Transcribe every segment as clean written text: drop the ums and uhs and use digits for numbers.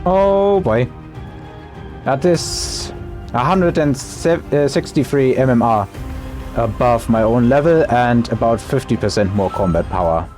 Oh boy. That is 163 MMR above my own level and about 50% more combat power.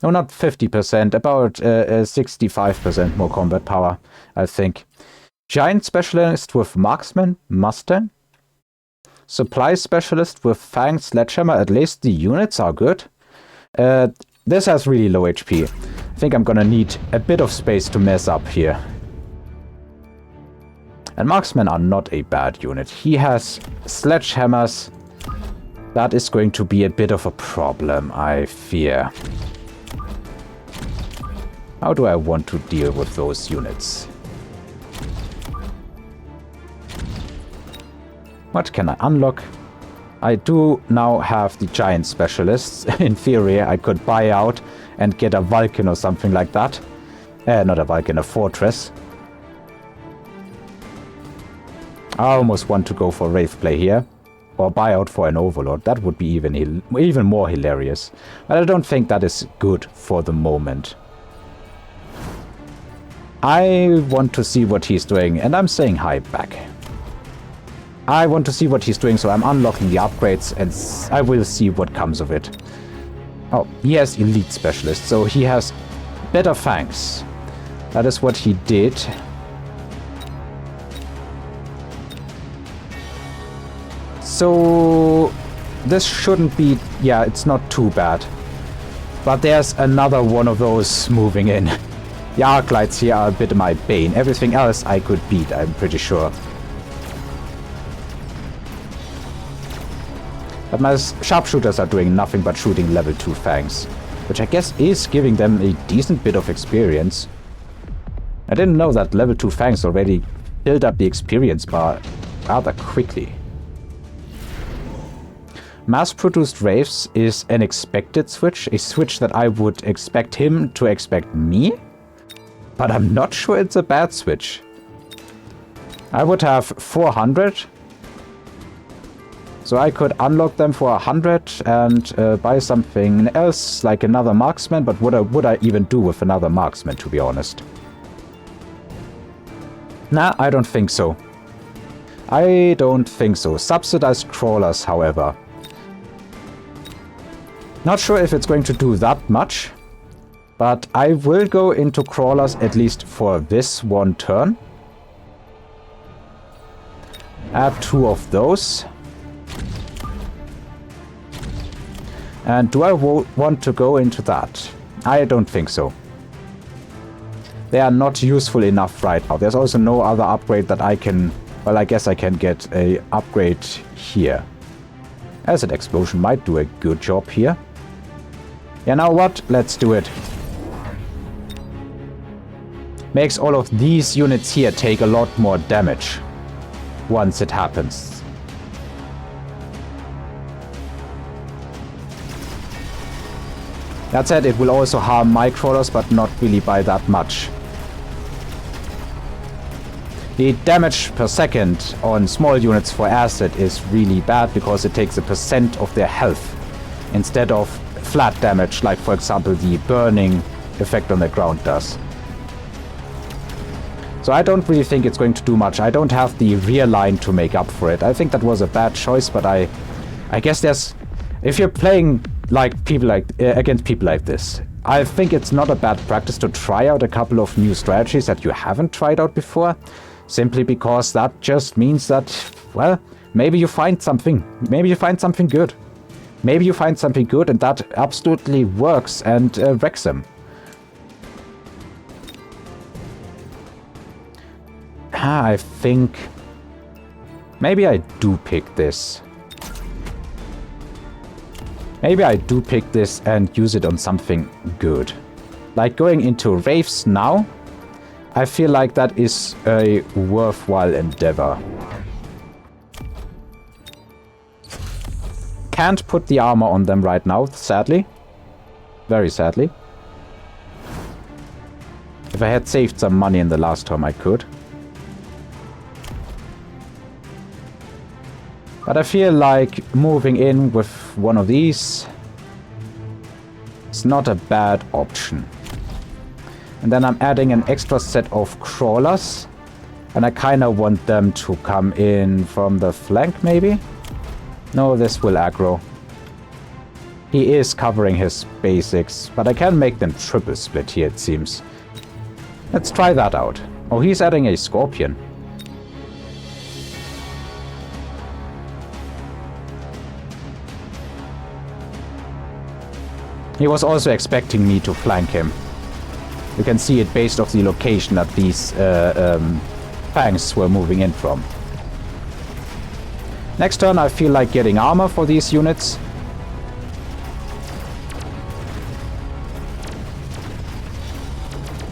No, not 50%, about 65% more combat power, I think. Giant Specialist with Marksman, Mustang. Supply Specialist with Fang, Sledgehammer, at least the units are good. This has really low HP. I think I'm gonna need a bit of space to mess up here. And Marksmen are not a bad unit. He has Sledgehammers. That is going to be a bit of a problem, I fear. How do I want to deal with those units? What can I unlock? I do now have the giant specialists. In theory, I could buy out and get a Vulcan or something like that. Not a Vulcan, a fortress. I almost want to go for Wraith play here. Or buy out for an Overlord. That would be even more hilarious. But I don't think that is good for the moment. I want to see what he's doing, and I'm saying hi back. I want to see what he's doing, so I'm unlocking the upgrades, and I will see what comes of it. Oh, he has Elite Specialist, so he has better fangs. That is what he did. So this shouldn't be... yeah, it's not too bad. But there's another one of those moving in. The arc lights here are a bit of my bane. Everything else I could beat, I'm pretty sure. But my sharpshooters are doing nothing but shooting level 2 fangs, which I guess is giving them a decent bit of experience. I didn't know that level 2 fangs already built up the experience bar rather quickly. Mass-produced Wraiths is an expected switch, a switch that I would expect him to expect me? But I'm not sure it's a bad switch. I would have 400. So I could unlock them for 100 and buy something else, like another marksman. But what would I even do with another marksman, to be honest? Nah, I don't think so. I don't think so. Subsidized crawlers, however. Not sure if it's going to do that much. But I will go into crawlers at least for this one turn. Add 2 of those. And do I want to go into that? I don't think so. They are not useful enough right now. There's also no other upgrade that I can... well, I guess I can get a upgrade here. Acid Explosion might do a good job here. Yeah, now what? Let's do it. Makes all of these units here take a lot more damage once it happens. That said, it will also harm my crawlers, but not really by that much. The damage per second on small units for acid is really bad because it takes a % of their health instead of flat damage, like for example the burning effect on the ground does. So I don't really think it's going to do much. I don't have the rear line to make up for it. I think that was a bad choice, but I guess there's... if you're playing like people like against people like this, I think it's not a bad practice to try out a couple of new strategies that you haven't tried out before, simply because that just means that, well, maybe you find something. Maybe you find something good. Maybe you find something good and that absolutely works and wrecks them. I think maybe I do pick this. Maybe I do pick this and use it on something good. Like going into Wraiths now, I feel like that is a worthwhile endeavor. Can't put the armor on them right now, sadly. Very sadly. If I had saved some money in the last term, I could. But I feel like moving in with one of these is not a bad option. And then I'm adding an extra set of crawlers. And I kind of want them to come in from the flank, maybe? No, this will aggro. He is covering his basics, but I can make them triple split here, it seems. Let's try that out. Oh, he's adding a scorpion. He was also expecting me to flank him. You can see it based off the location that these fangs were moving in from. Next turn I feel like getting armor for these units.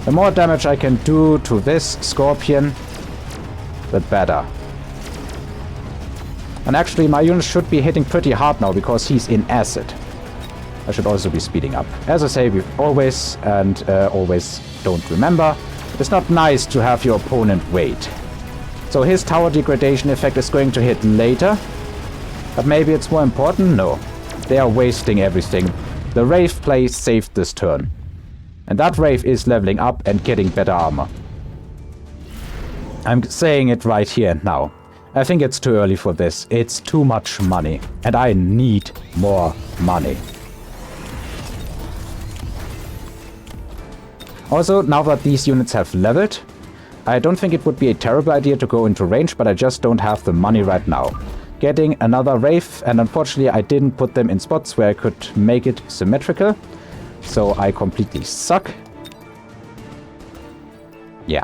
The more damage I can do to this scorpion, the better. And actually my unit should be hitting pretty hard now because he's in acid. I should also be speeding up. As I say, we always don't remember. It's not nice to have your opponent wait. So his tower degradation effect is going to hit later. But maybe it's more important? No. They are wasting everything. The Wraith play saved this turn. And that Wraith is leveling up and getting better armor. I'm saying it right here and now. I think it's too early for this. It's too much money. And I need more money. Also, now that these units have leveled, I don't think it would be a terrible idea to go into range, but I just don't have the money right now. Getting another Wraith, and unfortunately I didn't put them in spots where I could make it symmetrical, so I completely suck. Yeah.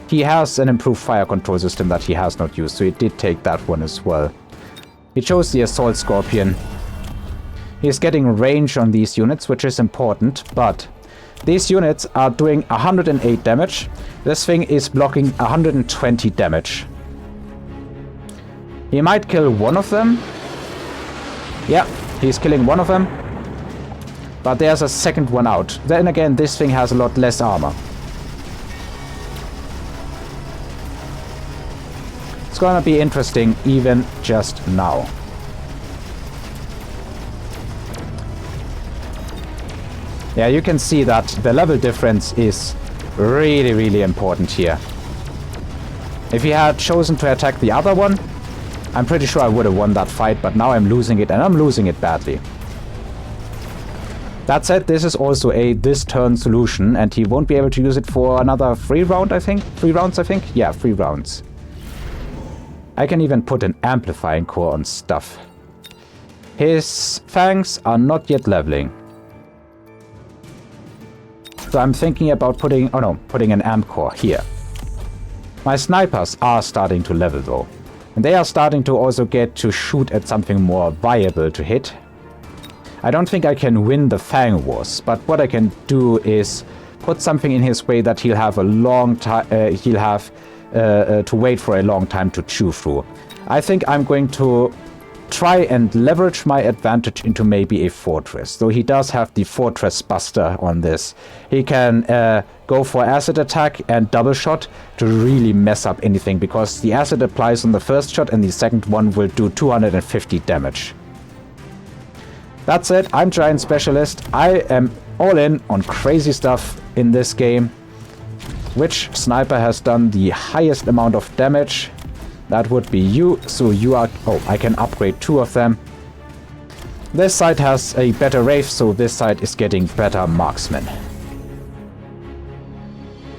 He has an improved fire control system that he has not used, so he did take that one as well. He chose the Assault Scorpion. He's getting range on these units, which is important, but these units are doing 108 damage. This thing is blocking 120 damage. He might kill one of them. Yeah, he's killing one of them. But there's a second one out. Then again, this thing has a lot less armor. It's gonna be interesting even just now. Yeah, you can see that the level difference is really, really important here. If he had chosen to attack the other one, I'm pretty sure I would have won that fight, but now I'm losing it, and I'm losing it badly. That said, this is also a this turn solution, and he won't be able to use it for another 3 rounds, I think? Yeah, 3 rounds. I can even put an amplifying core on stuff. His fangs are not yet leveling. So I'm thinking about putting an amp core here. My snipers are starting to level though. And they are starting to also get to shoot at something more viable to hit. I don't think I can win the Fang Wars, but what I can do is put something in his way that he'll have a long time, to wait for a long time to chew through. I think I'm going to try and leverage my advantage into maybe a fortress. Though he does have the fortress buster on this. He can go for acid attack and double shot to really mess up anything, because the acid applies on the first shot and the second one will do 250 damage. That's it. I'm Giant Specialist. I am all in on crazy stuff in this game. Which sniper has done the highest amount of damage? That would be you, so you are... Oh, I can upgrade 2 of them. This side has a better Wraith, so this side is getting better marksmen.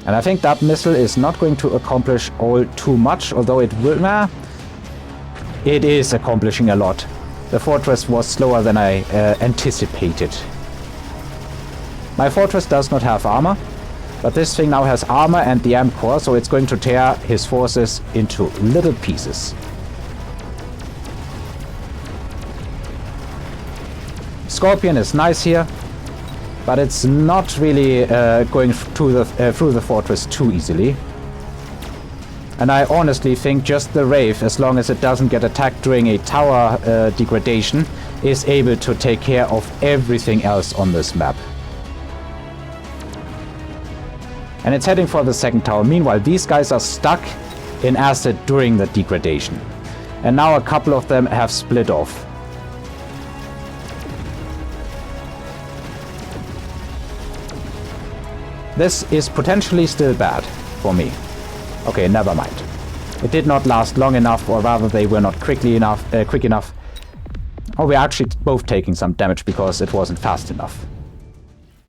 And I think that missile is not going to accomplish all too much, although it will... Nah, it is accomplishing a lot. The fortress was slower than I anticipated. My fortress does not have armor. But this thing now has armor and the amp core, so it's going to tear his forces into little pieces. Scorpion is nice here, but it's not really going through the fortress too easily. And I honestly think just the Wraith, as long as it doesn't get attacked during a tower degradation, is able to take care of everything else on this map. And it's heading for the second tower. Meanwhile, these guys are stuck in acid during the degradation. And now a couple of them have split off. This is potentially still bad for me. Okay, never mind. It did not last long enough, or rather they were not quick enough. Oh, we're actually both taking some damage because it wasn't fast enough.